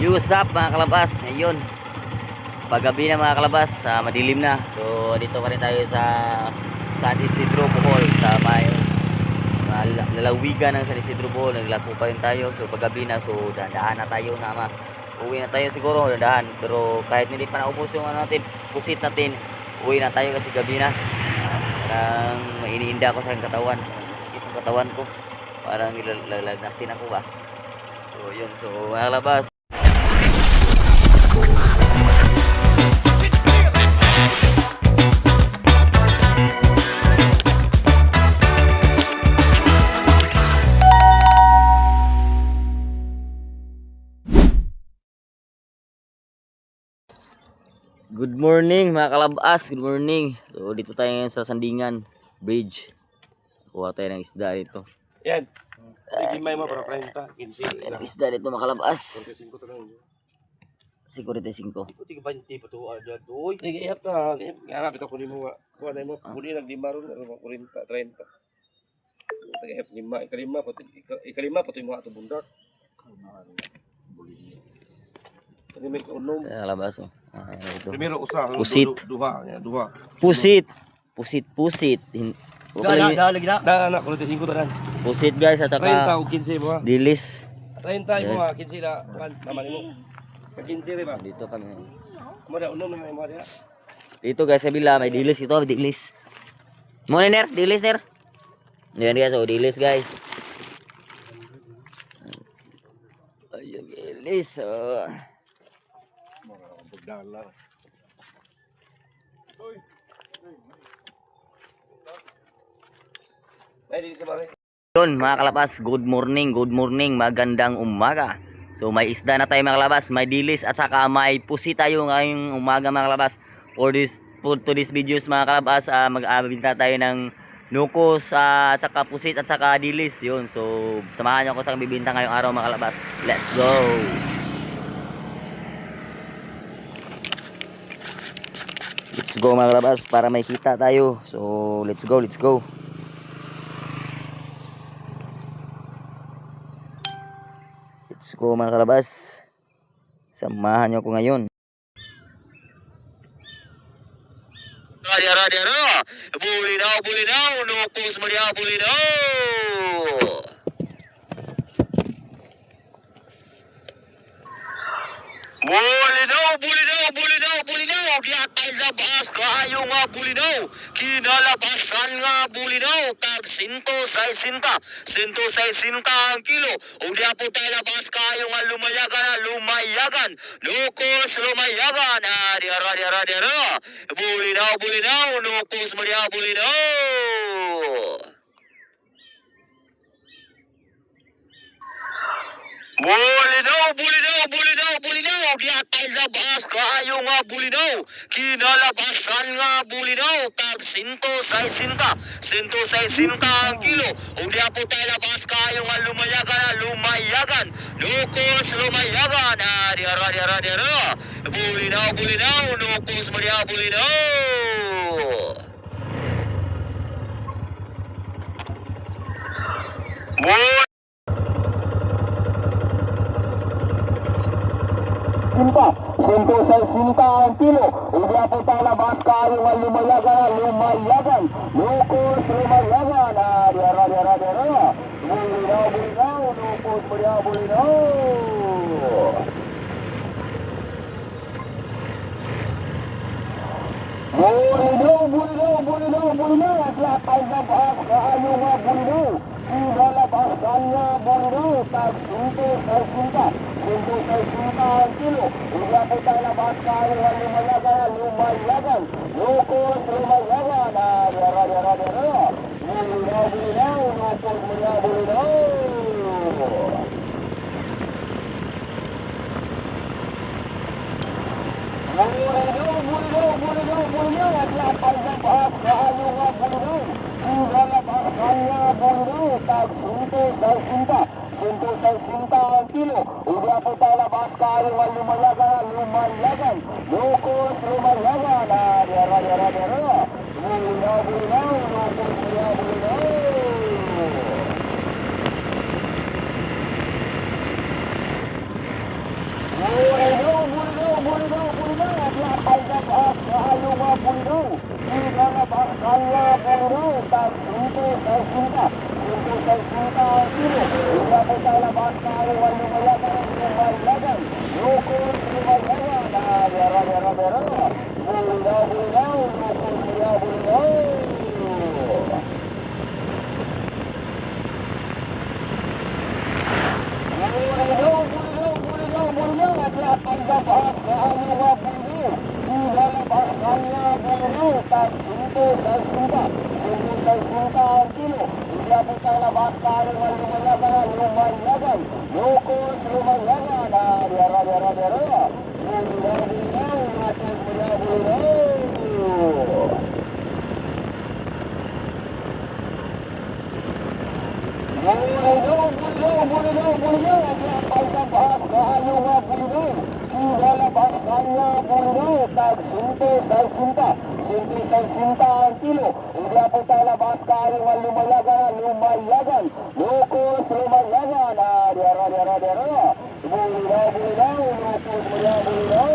Yusap mga kalabas, ngayon paggabi na mga kalabas, madilim na. So dito pa rin tayo sa San Isidro Bohol, sa may lalawigan ng San Isidro Bohol. Naglako pa rin tayo. So paggabi na, so dahan na tayo na uwi na tayo siguro, dahan. Pero kahit hindi pa naubos yung natin, pusit natin, uwi na tayo kasi gabi na. Parang iniinda ko sa katawan, itong katawan ko, parang nilalagnatin ako ba. So yun, so mga kalabas, good morning mga kalabas, good morning. So dito tayo ngayon sa Sandingan Bridge. Kuha tayo ng isda dito. Yan. May mo para 30, 15. Isda dito mga kalabas. 45 to lang. 45. Ito 20 pa to ada doy. Ihap ta, ihap ito kunin mo. Kuha na mo, kunin nang 5 ron, 40, 30. Tagahap 5, ikalima pa to mo ato bundak. Ini may unom. Kalabas oh. Ito. Primero usa, Pusit. duha. Pusit. Lagi na. Na 45 tanan. Pusit guys at 30 saka o 15 mo. dilis. 30 mo, 15 na. Naman mo. 15 rin ba? Dito kami. Mo da unom na mo dia. Dito guys sa bila may dilis ito, dilis. Mo ner, dilis ner. Yan guys, oh dilis guys. Ayun dilis. Oh. Bugdala. Oy. Ay, di sa bare. Yun mga kalabas, good morning, magandang umaga. So may isda na tayo mga kalabas, may dilis at saka may pusi tayo ngayong umaga mga kalabas. For this videos mga kalabas, mag-abinta tayo ng nukos at saka pusit at saka dilis. Yun, so samahan nyo ako sa bibinta ngayong araw mga kalabas. Let's go! Let's go mga kalabas para may kita tayo. So let's go. Let's go mga kalabas. Samahan nyo ako ngayon. Radia. Buli daw. Nukos mo dia, buli daw. Buli daw. Di atay labas kayo nga buli daw. Kinalabasan nga buli daw. Tag 160 ang kilo. O di po tayo labas kayo nga lumayagan. Nukos lumayagan. Radia. Buli daw. Nukos mo dia, buli daw. Buli daw. Di atay labas kayo nga buli daw. Kinalabasan nga buli daw. Tag 160 ang kilo. O di po tayo labas kayo nga lumayagan. Nukos lumayagan. Radia. Buli daw. Nukos mo dia, buli daw. Sinta ang kilo. Hindi po tayo labas kayo nga lumayagan. Nukos lumayagan. Radia. Buli daw. Nukos mo dia, buli daw. Buli daw. At lakay labas kayo nga buli daw. Kinalabasan nga buli daw. Tag 160 ang kilo. Hindi po tayo labas kayo nga lumayagan. Nukos lumayagan. Radia. Buli daw. Nukos mo dia, buli daw. Buli daw. At lakay labas kayo nga buli daw. Kinalabasan nga buli daw. Tag 160 ang kilo. Hindi po tayo labas kayo nga lumayagan. Nukos lumayagan. Radia. Buli daw. Nukos mo dia, buli daw. Buli bulinaw, kinalabasan nga bulinaw, tag-sinto sa sinta, sinto sa sinta ang kilo, hindi po sa labas na aliwan lumayagan ang lumayagan, lukos lumayagan, bera, bulinaw, lukos bulinaw. Bulinaw, at lahat ang bahas na ang mga bulinaw. Kinalabasan nga bulinaw, tag-sinto sa sinta, sinto sa sinta ang kilo. Hindi po sa labas na aliwan lumayagan, lukos lumayagan, bera. Bulinaw, natin bulinaw. Bulinaw, at lahat ang bahas na ang mga bulinaw. Kinalabasan nga bulinaw, tag-sinto sa sinta, sinto sa sinta ang kilo. Hindi po sa labas ka aliwan lumayagan, lukos lumayagan, bera. Bulinaw, lukos bulinaw.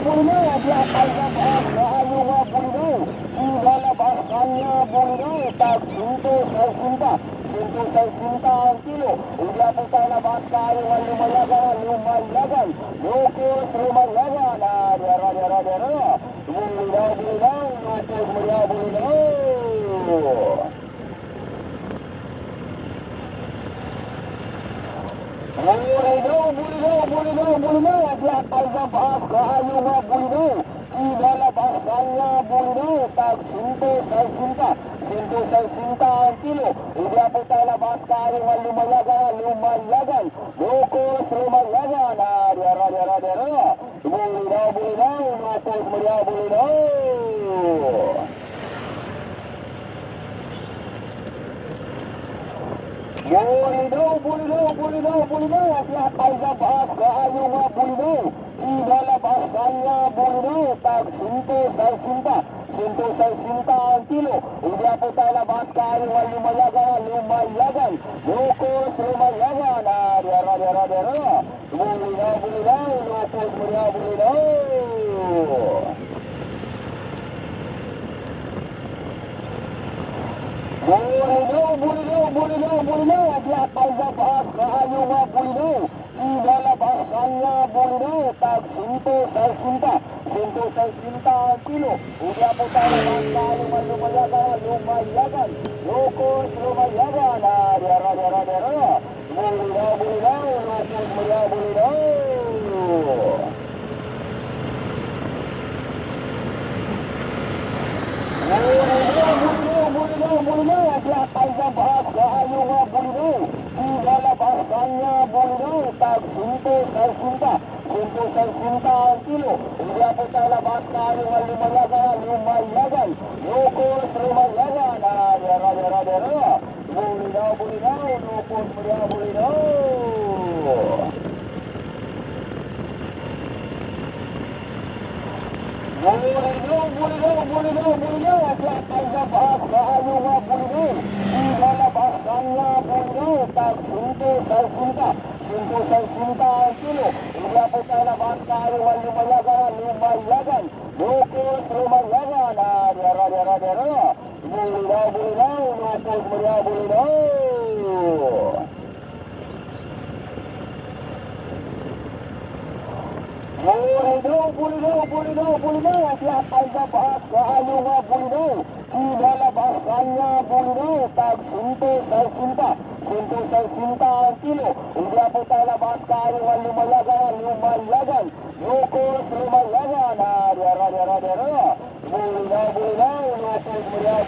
Bulinaw, at lahat ang bahas na ang mga bulinaw. Kinalabasan nga bulinaw, tag-sinto sa sinta, sinto sa sinta ang kilo. Hindi po sa labas ka aliwan lumayagan, lukos lumayagan, bera. Bulinaw, lukos bulinaw. Bulinaw, at lahat ang bahas na ang mga bulinaw. Kinalabasan nga bulinaw, tag-sinto sa sinta, sinto sa sinta ang kilo. Hindi po sa labas ka aliwan lumayagan, lukos lumayagan, bera. Bulinaw, lukos bulinaw. Bulinaw, at lahat ang bahas na ang mga bulinaw. Kinalabasan nga bulinaw, tag-sinto sa sinta, sinto sa sinta ang kilo. Hindi po sa labas ka aliwan lumayagan, lukos lumayagan, bera. Bulinaw, lukos bulinaw. Bulinaw, at lahat ang bahas na ang mga bulinaw. Kinalabasan nga bulinaw, tag-sinto sa sinta, sinto sa sinta ang kilo. Hindi po sa labas na aliwan lumayagan, lukos lumayagan, bera. Bulinaw, lukos bulinaw. Bulinaw, at lahat ang bahas na ang mga bulinaw. Kinalabasan nga bulinaw, tag-sinto sa sinta, sinto sa sinta ang kilo. Hindi po sa labas na aliwan lumayagan, lukos lumayagan, bera. Bulinaw, lukos bulinaw. Bulinaw, at lahat ang bahas na ang mga bulinaw. Kinalabasan nga bulinaw, tag-sinto sa sinta, sinto sa sinta ang kilo. Hindi po sa labas na aliwan lumayagan, lukos lumayagan, bera. Bulinaw, lukos bulinaw. Bulinaw, at lahat ang bahas na ang mga bulinaw. Kinalabasan nga bulinaw, tag-sinto sa sinta, sinto sa sinta ang kilo. Hindi po sa labas ka aliwan lumayagan, lukos lumayagan, bera. Bulinaw, lukos bulinaw.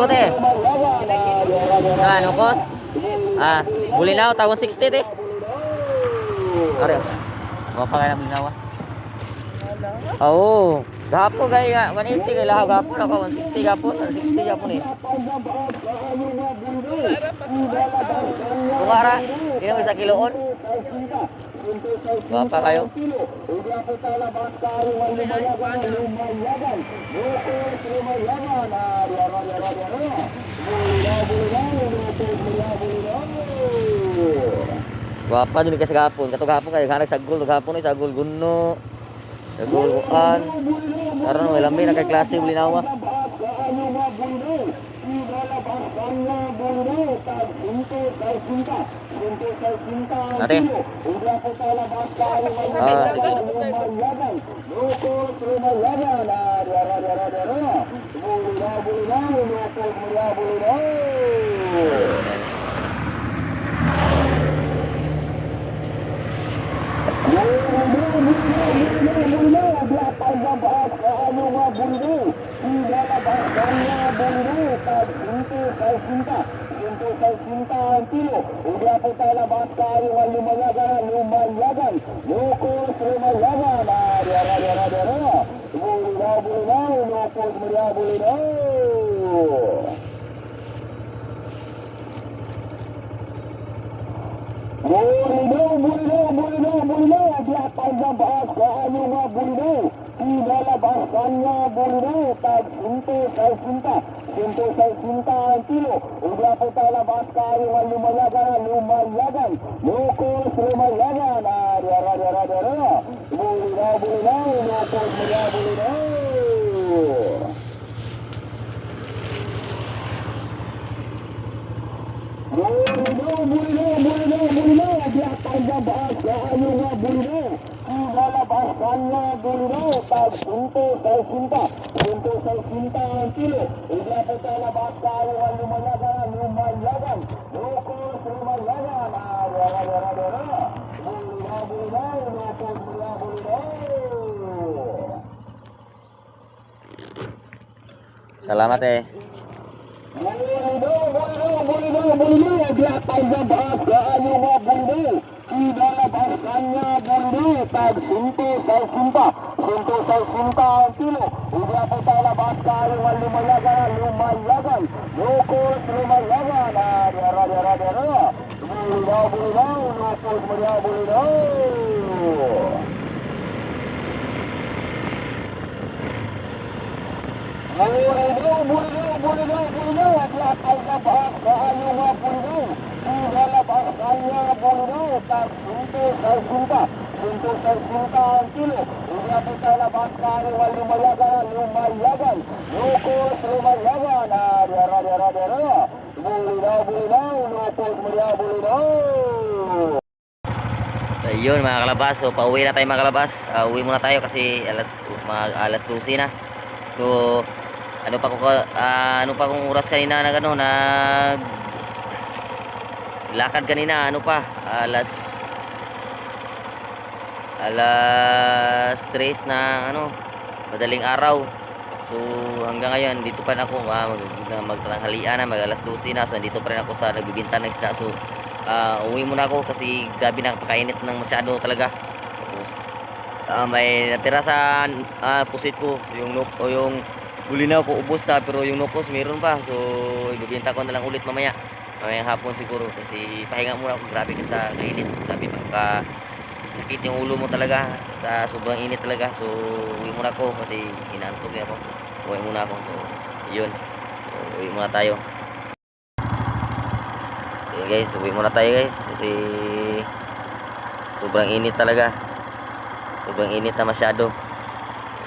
Te. Ano kos? Bulinaw tawon 60 te. Are. Wa pa kaya minawa. Oo. Gapo gaya 180 kay lahaw gapo na ko 160 gapo, 160 gapo ni. Kung ara, kinang isa kiloon. Guwapa kayo. Guwapa din kasi gapon. Kato gapon kayo. Hanag sagol. Gapon ay sagol guno. Sagol kuan. Karon may lambi na kay klase bulinawa. Ate. Salamat eh. So, yun mga kalabas, so pauwi na tayo mga kalabas. Uwi muna tayo kasi alas 12 na. So ano pa kung oras kanina na gano nag lakad kanina, ano pa alas 3 na ano, madaling araw. So hanggang ngayon dito pa rin ako, magtanghalian na, mag alas 12 na. So dito pa rin ako sa nagbibinta ng isda. So uwi muna ako kasi gabi na, pakainit ng masyado talaga. Tapos may natira sa pusit ko, yung bulinaw ko ubos na, pero yung nukos meron pa. So ibibenta ko na lang ulit mamayang hapon siguro kasi pahinga muna ako. Grabe ka sa kainit, grabe pa sakit yung ulo mo talaga sa sobrang init talaga. So uwi muna ako kasi inaantok na ako. Uwi muna ako. So yun, so, uwi muna tayo. Okay guys, uwi muna tayo guys kasi sobrang init talaga. Sobrang init na masyado.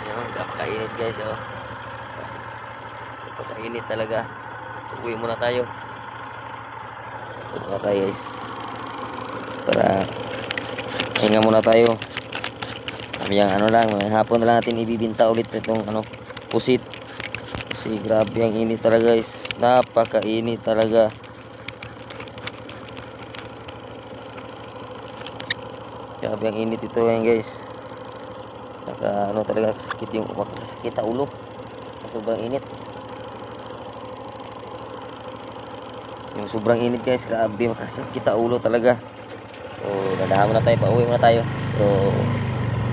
Ayun, kainit guys, oh. Kainit talaga. So uwi muna tayo. Uwi muna tayo guys. Para hinga muna tayo. Yung lang, hapon na lang natin ibibinta ulit itong pusit. Kasi grabe ang init talaga guys. Napakainit talaga. Grabe ang init ito yan guys. Talaga sakit yung sakit sa ulo. Sobrang init. Yung sobrang init guys, grabe makasakit sa ulo talaga. So dadahan muna tayo, pauwi muna tayo. So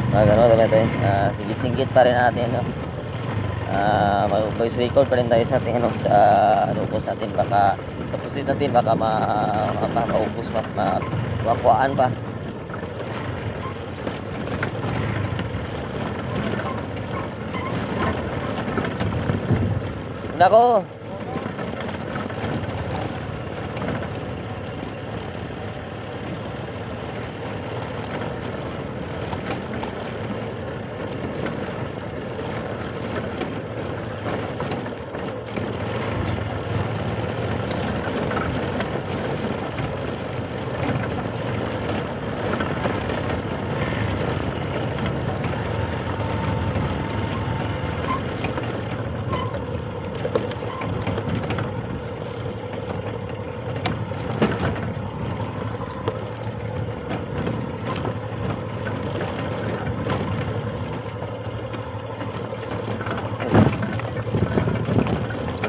talaga tayo. Singit-singit pa rin natin voice record pa rin tayo sa ating sa atin, baka sa pusit natin baka maubos makuhaan pa. ako.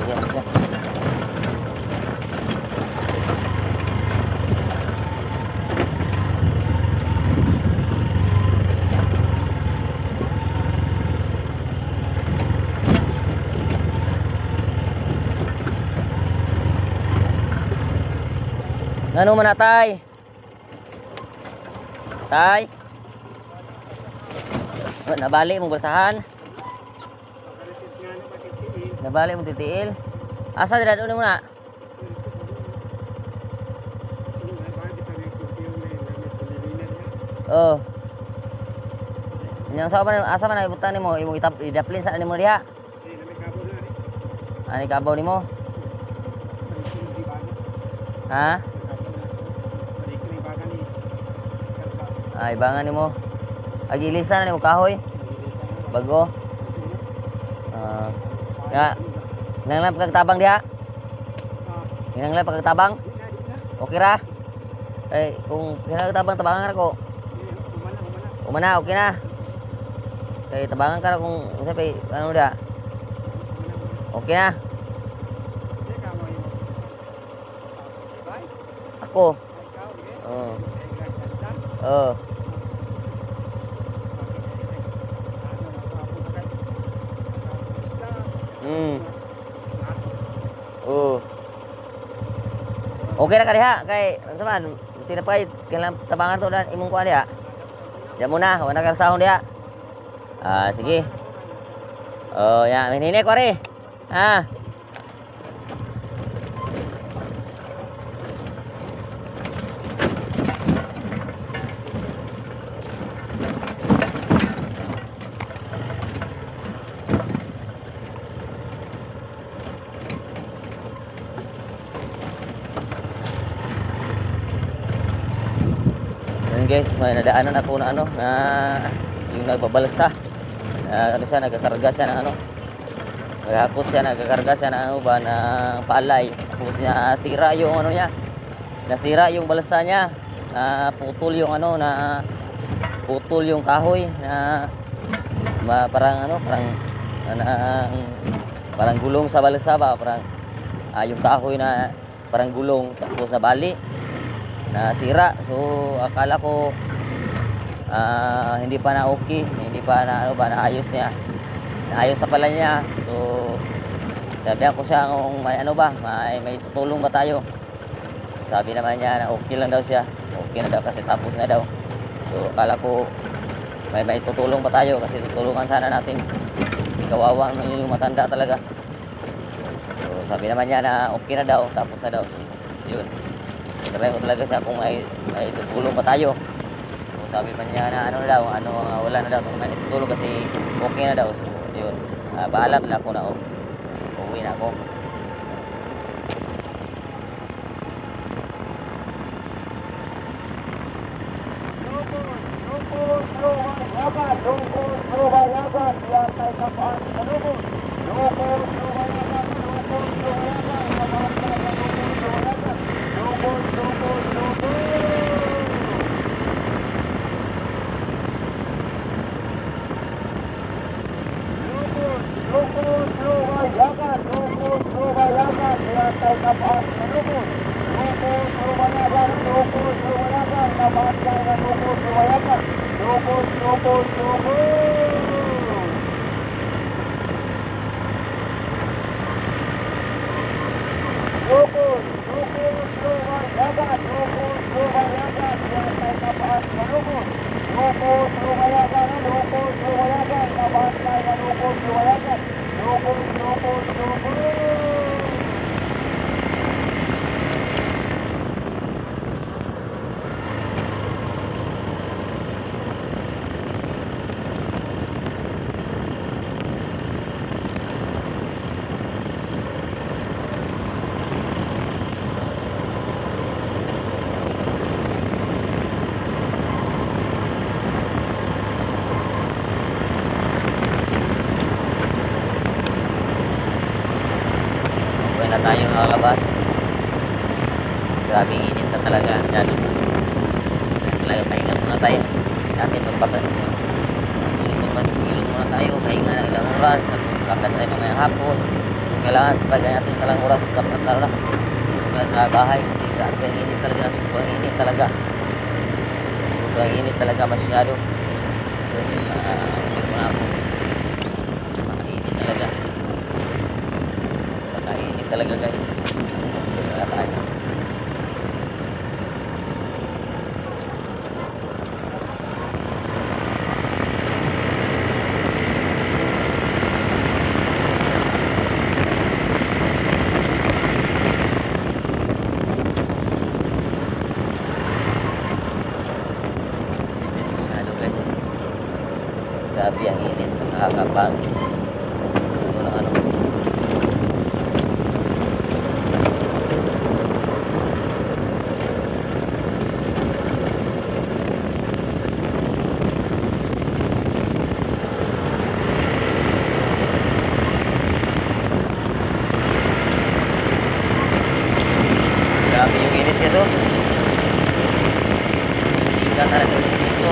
Ayan, isa. Ano man na, tay? Tay? Nabali mong basahan? Nabali mong titiil? Asa dira doon muna? Oh. Yang asa man ibutan nimo imong idaplin sa nimo diha? Ani kabaw nimo? Ha? Ay, ibangan nimo. Agilisan na nimo kahoy. Bago. Ya. Nanglan pagtabang diha? Nanglan pagtabang? Okay ra? Eh, kung kinagtabang tabangan ra ko. Umana, okay na. Kay tabangan ka ra kung unsa pa ano diha? Okay na. Ako. Oh. Oh. Oh. Okay na ka diha kay unsa man sila pa kailan tabangan to dan imong kuan diha. Diyan muna, wala ka sahon diha. Ah, sige. Oh, ya, hinine ko re. Ha. Guys, may nadaanan ako na ano na yung nagbabalsa ano siya, nagkakarga siya ng ano naghakot siya, nagkakarga siya ng ano ba ng paalay, tapos nasira yung ano niya, nasira yung balsa niya, putol yung ano, na putol yung kahoy na parang ano, parang gulong sa balsa ba, parang yung kahoy na parang gulong tapos nabali, nasira. So akala ko hindi pa na okay, hindi pa na ano ba, naayos niya, naayos sa pala niya. So sabi ako siya kung may ano ba, may tutulong ba tayo. Sabi naman niya na okay lang daw siya, okay na daw kasi tapos na daw. So akala ko may tutulong ba tayo, kasi tutulungan sana natin kasi kawawa yung matanda talaga. So sabi naman niya na okay na daw, tapos na daw. So yun, try ko talaga siya kung may tutulong ba tayo. So sabi man niya na ano na daw, wala na daw kung may tutulong kasi okay na daw. So yun, bahala na ako na uwi na ako. Loko, tayo nakalabas. Grabe init na talaga masyado. Talaga pahinga muna tayo. Natin magpapalit muna. Silong muna tayo, pahinga ng ilang oras. Lakad tayo mamayang hapon. Kailangan pagay natin ilang oras sa pantala. Sa bahay kasi grabe init talaga. Sobrang init talaga. Sobrang init talaga masyado. So, muna ako. Makainit talaga. Makainit talaga guys. Wala tayo. Grabe ang init, nakakapag ano. Grabe yung init guys, oh. Sika talaga dito.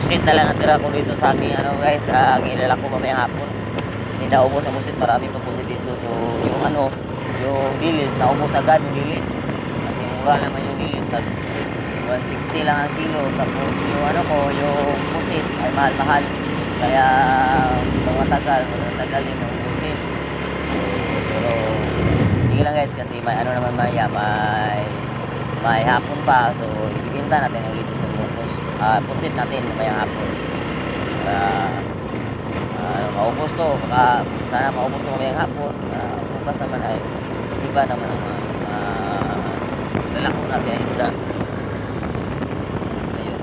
Musit na lang natira ko dito sa aming ano guys, sa aming ilalak ko mamayang hapon. Hindi naubos ang musit, marami pa musit dito. So yung ano, yung dilis, naubos agad yung dilis. Kasi mura naman yung dilis, tag 160 lang ang kilo. Tapos yung ano ko, yung musit ay mahal-mahal. Kaya matagal din yung musit. Pero hindi lang guys, kasi may ano naman maya, may hapon pa. So ibibinta natin ang ulit ng pusit natin mamayang hapon para maubos to, sana maubos to mamayang hapon. Bukas naman ay iba naman ang lalako natin ang isda. Ayun.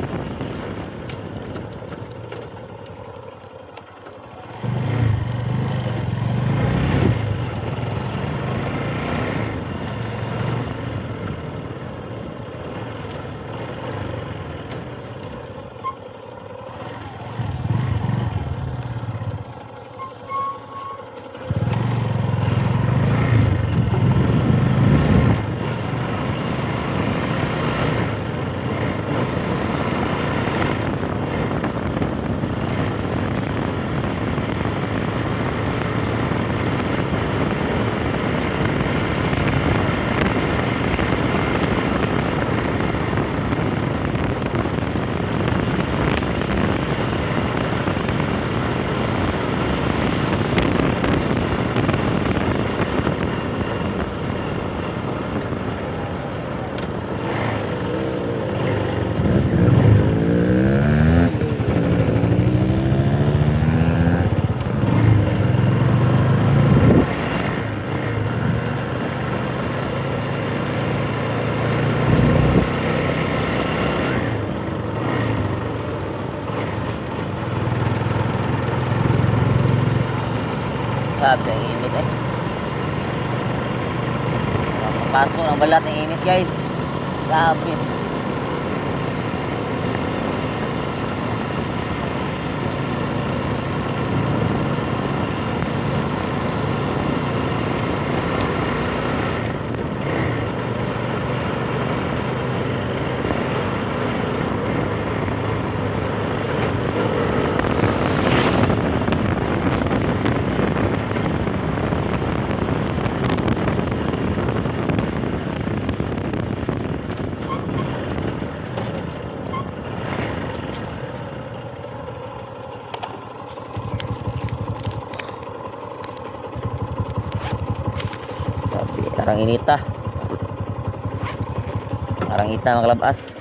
Grabe ang init eh. Paso ng balat ng init guys. Grabe. Parang inita. Parang ita mga kalabas.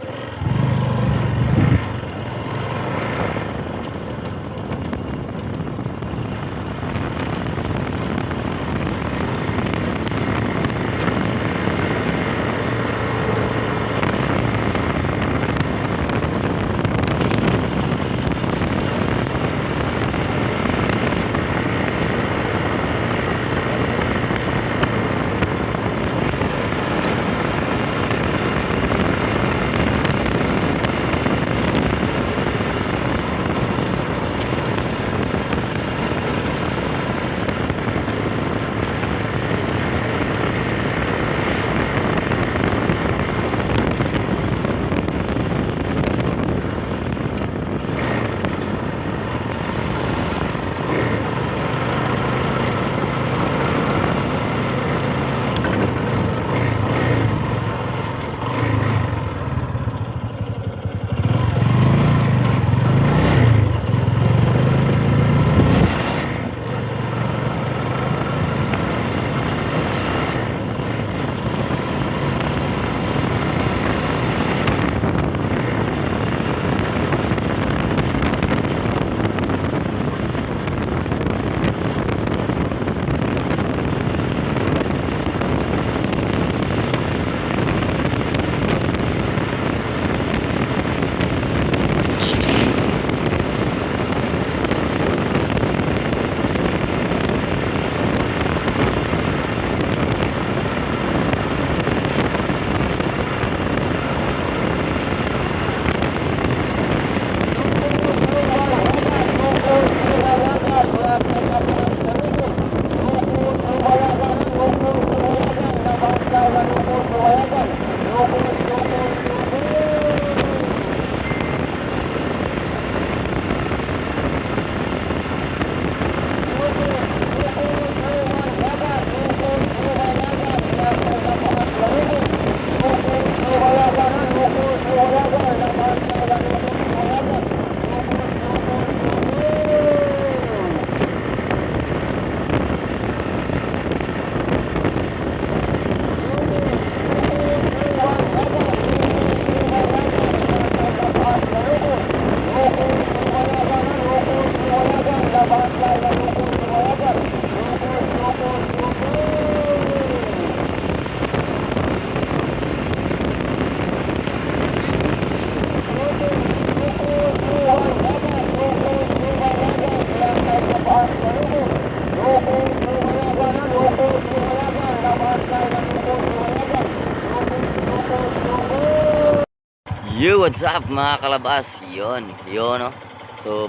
Yo, what's up mga kalabas? Yun, no. So,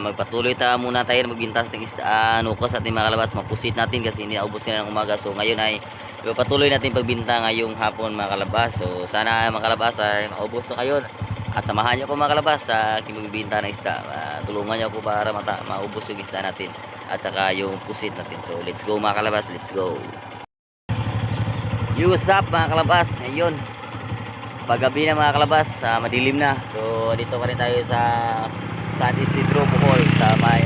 magpatuloy ta muna tayo na magbintas ng nukas ating mga kalabas. Mapusit natin kasi hindi naubos ka ng umaga. So, ngayon ay patuloy natin pagbinta ngayong hapon mga kalabas. So, sana mga kalabas ay maubos na ngayon. At samahan niyo ako mga kalabas sa aking magbinta ng isda. Tulungan niyo ako para maubos yung isda natin. At saka yung pusit natin. So, let's go mga kalabas. Let's go. Yo, what's up mga kalabas? Ngayon, paggabi na mga kalabas, madilim na. So dito pa rin tayo sa San Isidro Bohol, sa may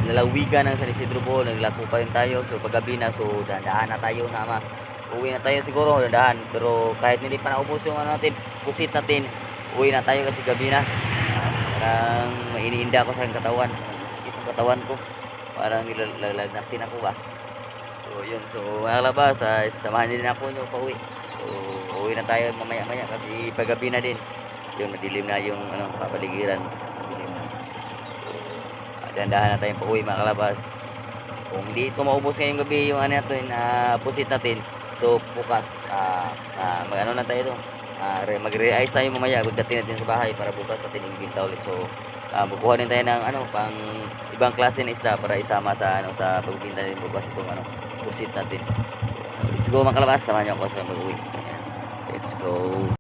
lalawigan ng San Isidro Bohol. Naglako pa rin tayo. So paggabi na, so dahan na tayo na uwi na tayo siguro, dahan. Pero kahit hindi pa naubos yung natin, pusit natin, uwi na tayo kasi gabi na. Parang iniinda ko sa katawan. Itong katawan ko, parang nilalagnatin ako ba. So yun, so mga kalabas, samahan din ako nyo pa uwi. So, uwi na tayo mamaya-maya kasi paggabi na din. Yung madilim na yung papaligiran. Madilim na. So, dahan-dahan na tayong pauwi mga kalabas. Kung hindi ito maubos ngayong gabi yung natin, pusit natin. So, bukas, mag-ano na tayo doon. Mag-re-ice tayo mamaya. Pagdating natin sa bahay para bukas natin ibinta ulit. So, bukuha din tayo ng pang ibang klase ng isda para isama sa pagbinta din bukas itong pusit natin. Let's go mga kalabas, samahan niyo ako sa mag-uwi. Let's go.